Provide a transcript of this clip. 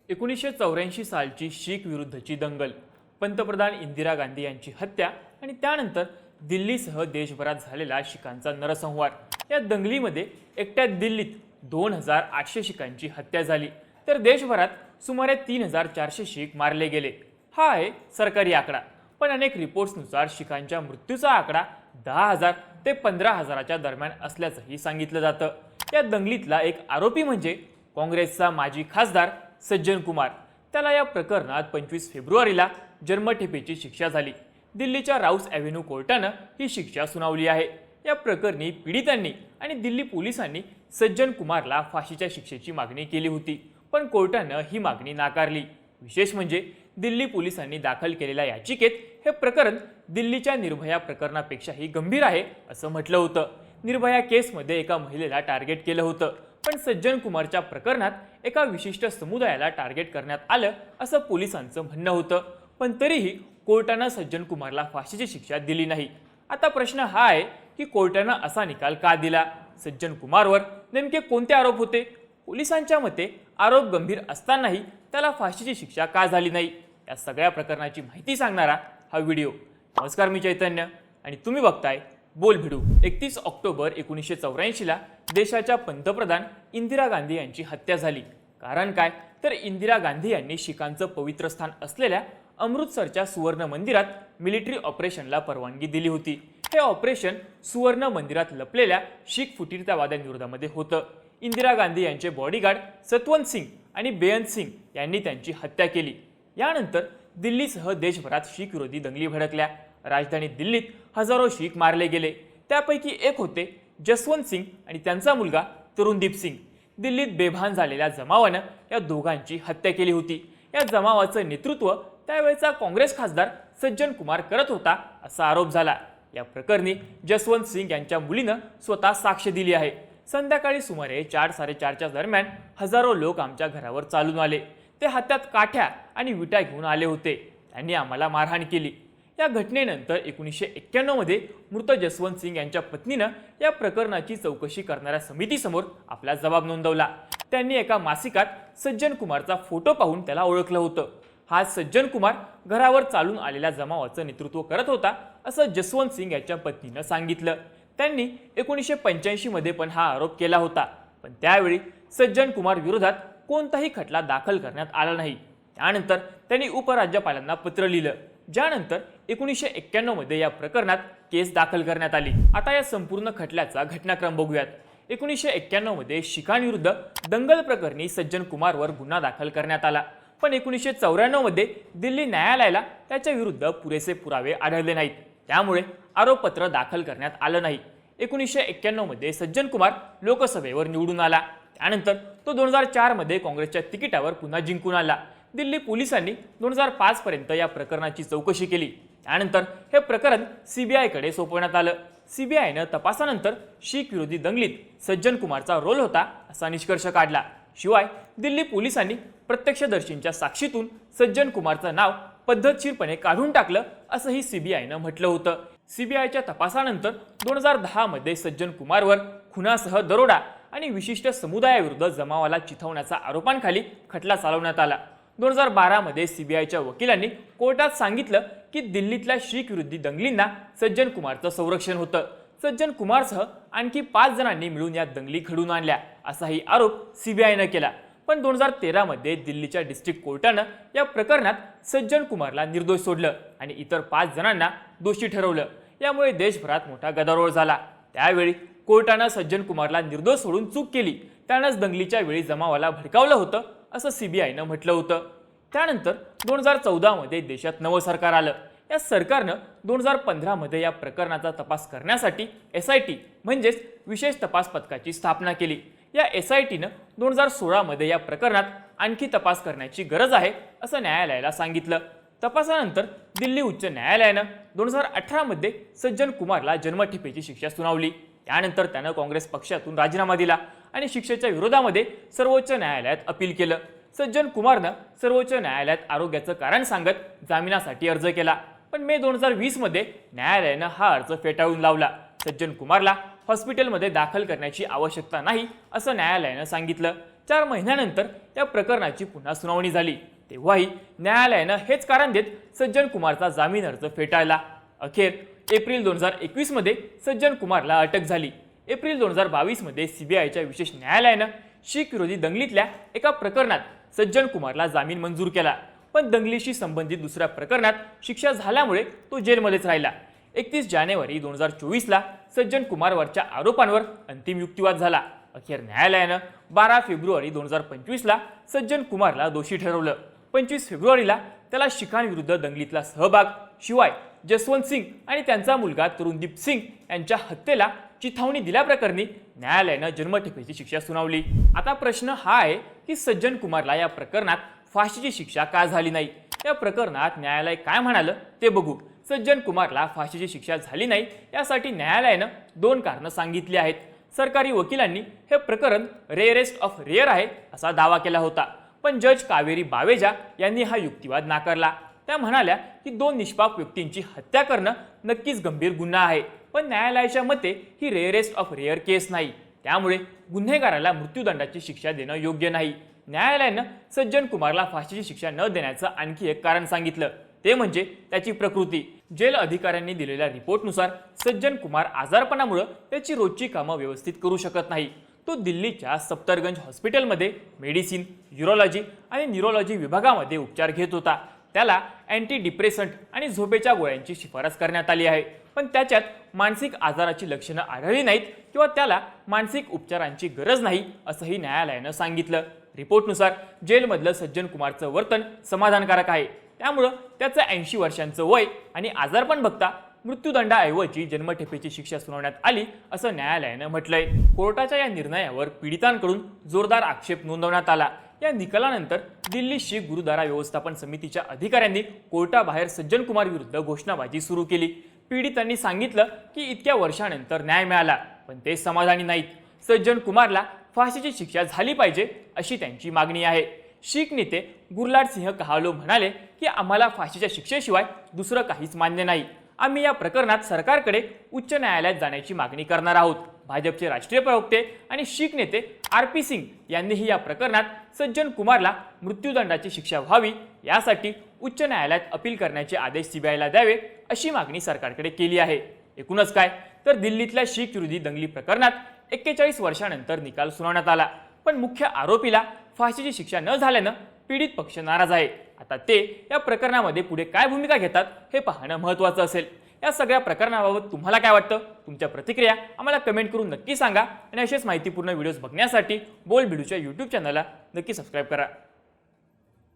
1984 सालची शीख विरुद्धची दंगल, पंतप्रधान इंदिरा गांधी यांची हत्या आणि त्यानंतर दिल्लीसह देशभरात झालेला शिखांचा नरसंहार। या दंगलीमध्ये एकट्या दिल्लीत 2800 शिखांची हत्या झाली, तर देशभरात सुमारे 3400 शीख मारले गेले। हा आहे सरकारी आकडा, पण अनेक रिपोर्ट्सनुसार शिखांच्या मृत्यूचा आकडा 10,000 ते 15,000च्या दरम्यान असल्याचंही सांगितलं जातं। या दंगलीतला एक आरोपी म्हणजे काँग्रेसचा माजी खासदार सज्जन कुमार। त्याला या प्रकरणात 25 फेब्रुवारीला जन्मठेपेची शिक्षा झाली। दिल्लीच्या राऊस ॲव्हेन्यू कोर्टानं ही शिक्षा सुनावली आहे। या प्रकरणी पीडितांनी आणि दिल्ली पोलिसांनी सज्जन कुमारला फाशीच्या शिक्षेची मागणी केली होती, पण कोर्टानं ही मागणी नाकारली। विशेष म्हणजे दिल्ली पोलिसांनी दाखल केलेल्या याचिकेत हे प्रकरण दिल्लीच्या निर्भया प्रकरणापेक्षाही गंभीर आहे असं म्हटलं होतं। निर्भया केसमध्ये एका महिलेला टार्गेट केलं होतं, पण सज्जन कुमारच्या प्रकरणात एका विशिष्ट समुदायाला टार्गेट करण्यात आलं असं पोलिसांचं म्हणणं होतं, पण तरीही कोर्टानं सज्जन कुमारला फाशीची शिक्षा दिली नाही। आता प्रश्न हा आहे की कोर्टानं असा निकाल का दिला? सज्जन कुमारवर नेमके कोणते आरोप होते? पोलिसांच्या मते आरोप गंभीर असतानाही त्याला फाशीची शिक्षा का झाली नाही? या सगळ्या प्रकरणाची माहिती सांगणारा हा व्हिडिओ। नमस्कार, मी चैतन्य आणि तुम्ही बघताय बोल भिडू। 31 ऑक्टोबर 1984 ला देशाच्या पंतप्रधान इंदिरा गांधी यांची हत्या झाली। कारण काय तर इंदिरा गांधी यांनी शिखांचं पवित्र स्थान असलेल्या अमृतसरच्या सुवर्ण मंदिरात मिलिटरी ऑपरेशनला परवानगी दिली होती। हे ऑपरेशन सुवर्ण मंदिरात लपलेल्या शीख फुटीरतावाद्यांविरोधामध्ये होतं। इंदिरा गांधी यांचे बॉडीगार्ड सतवंत सिंग आणि बेअंत सिंग यांनी त्यांची हत्या केली। यानंतर दिल्लीसह देशभरात शीख विरोधी दंगली भडकल्या। राजधानी दिल्लीत हजारो शीख मारले गेले। त्यापैकी एक होते जसवंत सिंग आणि त्यांचा मुलगा तरुणदीप सिंग। दिल्लीत बेभान झालेल्या जमावानं या दोघांची हत्या केली होती। या जमावाचं नेतृत्व त्यावेळचा काँग्रेस खासदार सज्जन कुमार करत होता असा आरोप झाला। या प्रकरणी जसवंत सिंग यांच्या मुलीनं स्वतः साक्ष दिली आहे। संध्याकाळी सुमारे 4-4:30च्या दरम्यान हजारो लोक आमच्या घरावर चालून आले। ते हातात काठ्या आणि विटा घेऊन आले होते। त्यांनी आम्हाला मारहाण केली। या घटनेनंतर 1991 मध्ये मृत जसवंत सिंग यांच्या पत्नीनं या प्रकरणाची चौकशी करणाऱ्या समितीसमोर आपला जबाब नोंदवला। त्यांनी एका मासिकात सज्जन कुमारचा फोटो पाहून त्याला ओळखलं होतं। हा सज्जन कुमार घरावर चालून आलेल्या जमावाचं नेतृत्व करत होता असं जसवंत सिंग यांच्या पत्नीनं सांगितलं। त्यांनी 1985 मध्ये पण हा आरोप केला होता, पण त्यावेळी सज्जन कुमार विरोधात कोणताही खटला दाखल करण्यात आला नाही। त्यानंतर त्यांनी उपराज्यपालांना पत्र लिहिलं, ज्यानंतर 1991 मध्ये या प्रकरणात केस दाखल करण्यात आली। आता या संपूर्ण खटल्याचा घटनाक्रम बघूयात। 1991 मध्ये शिखांविरुद्ध दंगल प्रकरणी सज्जन कुमारवर गुन्हा दाखल करण्यात आला, पण 1994 मध्ये दिल्ली न्यायालयाला त्याच्या विरुद्ध पुरेसे पुरावे आढळले नाहीत, त्यामुळे आरोपपत्र दाखल करण्यात आलं नाही। 1991 मध्ये सज्जन कुमार लोकसभेवर निवडून आला। त्यानंतर तो 2004 मध्ये काँग्रेसच्या तिकिटावर पुन्हा जिंकून आला। दिल्ली पोलिसांनी 2005 पर्यंत या प्रकरणाची चौकशी केली। त्यानंतर हे प्रकरण सीबीआयकडे सोपवण्यात आलं। सीबीआयनं तपासानंतर शीख विरोधी दंगलीत सज्जन कुमारचा रोल होता असा निष्कर्ष काढला। शिवाय दिल्ली पोलिसांनी प्रत्यक्षदर्शींच्या साक्षीतून सज्जन कुमारचं नाव पद्धतशीरपणे काढून टाकलं असंही सीबीआयनं म्हटलं होतं। सीबीआयच्या तपासानंतर 2010 मध्ये सज्जन कुमारवर खुनासह दरोडा आणि विशिष्ट समुदायाविरुद्ध जमावाला चिथवण्याच्या आरोपांखाली खटला चालवण्यात आला। 2012 मध्ये सीबीआयच्या वकिलांनी कोर्टात सांगितलं की दिल्लीतल्या शीख विरोधी दंगलींना सज्जन कुमारचं संरक्षण होतं। सज्जन कुमारसह आणखी 5 जणांनी मिळून या दंगली घडवून आणल्या असाही आरोप सीबीआयनं केला, पण 2013 मध्ये दिल्लीच्या डिस्ट्रिक्ट कोर्टानं या प्रकरणात सज्जन कुमारला निर्दोष सोडलं आणि इतर 5 जणांना दोषी ठरवलं। यामुळे देशभरात मोठा गदारोळ झाला। त्यावेळी कोर्टानं सज्जन कुमारला निर्दोष सोडून चूक केली, त्यानंच दंगलीच्या वेळी जमावाला भडकावलं होतं असं सीबीआयनं म्हटलं होतं। त्यानंतर 2014 मध्ये देशात नवं सरकार आलं। या सरकारनं 2015 मध्ये या प्रकरणाचा तपास करण्यासाठी SIT म्हणजेच विशेष तपास पथकाची स्थापना केली। या SITनं 2016 मध्ये या प्रकरणात आणखी तपास करण्याची गरज आहे असं न्यायालयाला सांगितलं। तपासानंतर दिल्ली उच्च न्यायालयानं 2018 मध्ये सज्जन कुमारला जन्मठेपेची शिक्षा सुनावली। त्यानंतर त्यानं काँग्रेस पक्षातून राजीनामा दिला आणि शिक्षेच्या विरोधामध्ये सर्वोच्च न्यायालयात अपील केलं। सज्जन कुमारनं सर्वोच्च न्यायालयात आरोग्याचं कारण सांगत जामिनासाठी अर्ज केला, पण मे 2020 मध्ये न्यायालयानं हा अर्ज फेटाळून लावला। सज्जन कुमारला हॉस्पिटलमध्ये दाखल करण्याची आवश्यकता नाही असं न्यायालयानं सांगितलं। 4 महिन्यानंतर या प्रकरणाची पुन्हा सुनावणी झाली तेव्हाही न्यायालयानं हेच कारण देत सज्जन कुमारचा जामीन अर्ज फेटाळला। अखेर एप्रिल 2021 मध्ये सज्जन कुमारला अटक झाली। एप्रिल 2022 मध्ये सीबीआयच्या विशेष न्यायालयानं शीख विरोधी दंगलीतल्या एका प्रकरणात सज्जन कुमारला जामीन मंजूर केला, पण दंगलीशी संबंधित दुसऱ्या प्रकरणात शिक्षा झाल्यामुळे तो जेलमध्येच राहिला। 31 जानेवारी 2024 ला सज्जन कुमारवरच्या आरोपांवर अंतिम युक्तिवाद झाला। अखेर न्यायालयानं 12 फेब्रुवारी 2025 ला सज्जन कुमारला दोषी ठरवलं। 25 फेब्रुवारीला त्याला शिखांविरुद्ध दंगलीतला सहभाग, शिवाय जसवंत सिंग आणि त्यांचा मुलगा तरुणदीप सिंग यांच्या हत्येला चिथावणी दिल्याप्रकरणी न्यायालयानं जन्मठेपेची शिक्षा सुनावली। आता प्रश्न हा आहे की सज्जन कुमारला या प्रकरणात फाशीची शिक्षा का झाली नाही? या प्रकरणात न्यायालय काय म्हणालं ते बघू। सज्जन कुमारला फाशीची शिक्षा झाली नाही यासाठी न्यायालयानं 2 कारणं सांगितली आहेत। सरकारी वकिलांनी हे प्रकरण रेअरेस्ट ऑफ रेअर आहे असा दावा केला होता, पण जज कावेरी बावेजा यांनी हा युक्तिवाद नाकारला। त्या म्हणाल्या की 2 निष्पाप व्यक्तींची हत्या करणं नक्कीच गंभीर गुन्हा आहे, पण न्यायालयाच्या मते ही रेअरेस्ट ऑफ रेअर केस नाही, त्यामुळे गुन्हेगाराला मृत्यूदंडाची शिक्षा देणं योग्य नाही। न्यायालयानं सज्जन कुमारला फाशीची शिक्षा न देण्याचं आणखी एक कारण सांगितलं, ते म्हणजे त्याची प्रकृती। जेल अधिकाऱ्यांनी दिलेल्या रिपोर्टनुसार सज्जन कुमार आजारपणामुळे त्याची रोजची कामं व्यवस्थित करू शकत नाही। तो दिल्लीच्या सफदरगंज हॉस्पिटलमध्ये मेडिसिन, यूरोलॉजी आणि न्यूरोलॉजी विभागामध्ये उपचार घेत होता। त्याला अँटी डिप्रेसंट आणि झोपेच्या गोळ्यांची शिफारस करण्यात आली आहे, पण त्याच्यात मानसिक आजाराची लक्षणं आढळली नाहीत किंवा त्याला मानसिक उपचारांची गरज नाही असंही न्यायालयानं सांगितलं। रिपोर्टनुसार जेलमधलं सज्जन कुमारचं वर्तन समाधानकारक आहे, त्यामुळं त्याचं 80 वर्षांचं वय आणि आजारपण बघता मृत्यूदंडाऐवजी जन्मठेपेची शिक्षा सुनावण्यात आली असं न्यायालयानं म्हटलंय। कोर्टाच्या या निर्णयावर पीडितांकडून जोरदार आक्षेप नोंदवण्यात आला। या निकालानंतर दिल्ली शीख गुरुद्वारा व्यवस्थापन समितीच्या अधिकाऱ्यांनी कोर्टाबाहेर सज्जन कुमार विरुद्ध घोषणाबाजी सुरू केली। पीडितांनी सांगितलं की इतक्या वर्षानंतर न्याय मिळाला, पण ते समाधानी नाहीत। सज्जन कुमारला फाशीची शिक्षा झाली पाहिजे अशी त्यांची मागणी आहे। शीख नेते गुरलाट सिंह कहालो म्हणाले की आम्हाला फाशीच्या शिक्षेशिवाय दुसरं काहीच मान्य नाही। आम्ही या प्रकरणात सरकारकडे उच्च न्यायालयात जाण्याची मागणी करणार आहोत। भाजपचे राष्ट्रीय प्रवक्ते आणि शीख नेते RP सिंग यांनीही या प्रकरणात सज्जन कुमारला मृत्यूदंडाची शिक्षा व्हावी यासाठी उच्च न्यायालयात अपील करण्याचे आदेश सीबीआयला द्यावे अशी मागणी सरकारकडे केली आहे। एकूणच काय तर दिल्लीतल्या शीख विरोधी दंगली प्रकरणात 41 वर्षानंतर निकाल सुनावण्यात आला, पण मुख्य आरोपीला फाशीची शिक्षा न झाल्यानं पीडित पक्ष नाराज आहे। आता ते या प्रकरणामध्ये पुढे काय भूमिका घेतात हे पाहणं महत्त्वाचं असेल। या सगळ्या प्रकरणाबाबत तुम्हाला काय वाटतं? तुमच्या प्रतिक्रिया आम्हाला कमेंट करून नक्की सांगा आणि असेच माहितीपूर्ण व्हिडिओज बघण्यासाठी बोल्ड भिडूच्या YouTube चॅनलला नक्की सबस्क्राईब करा।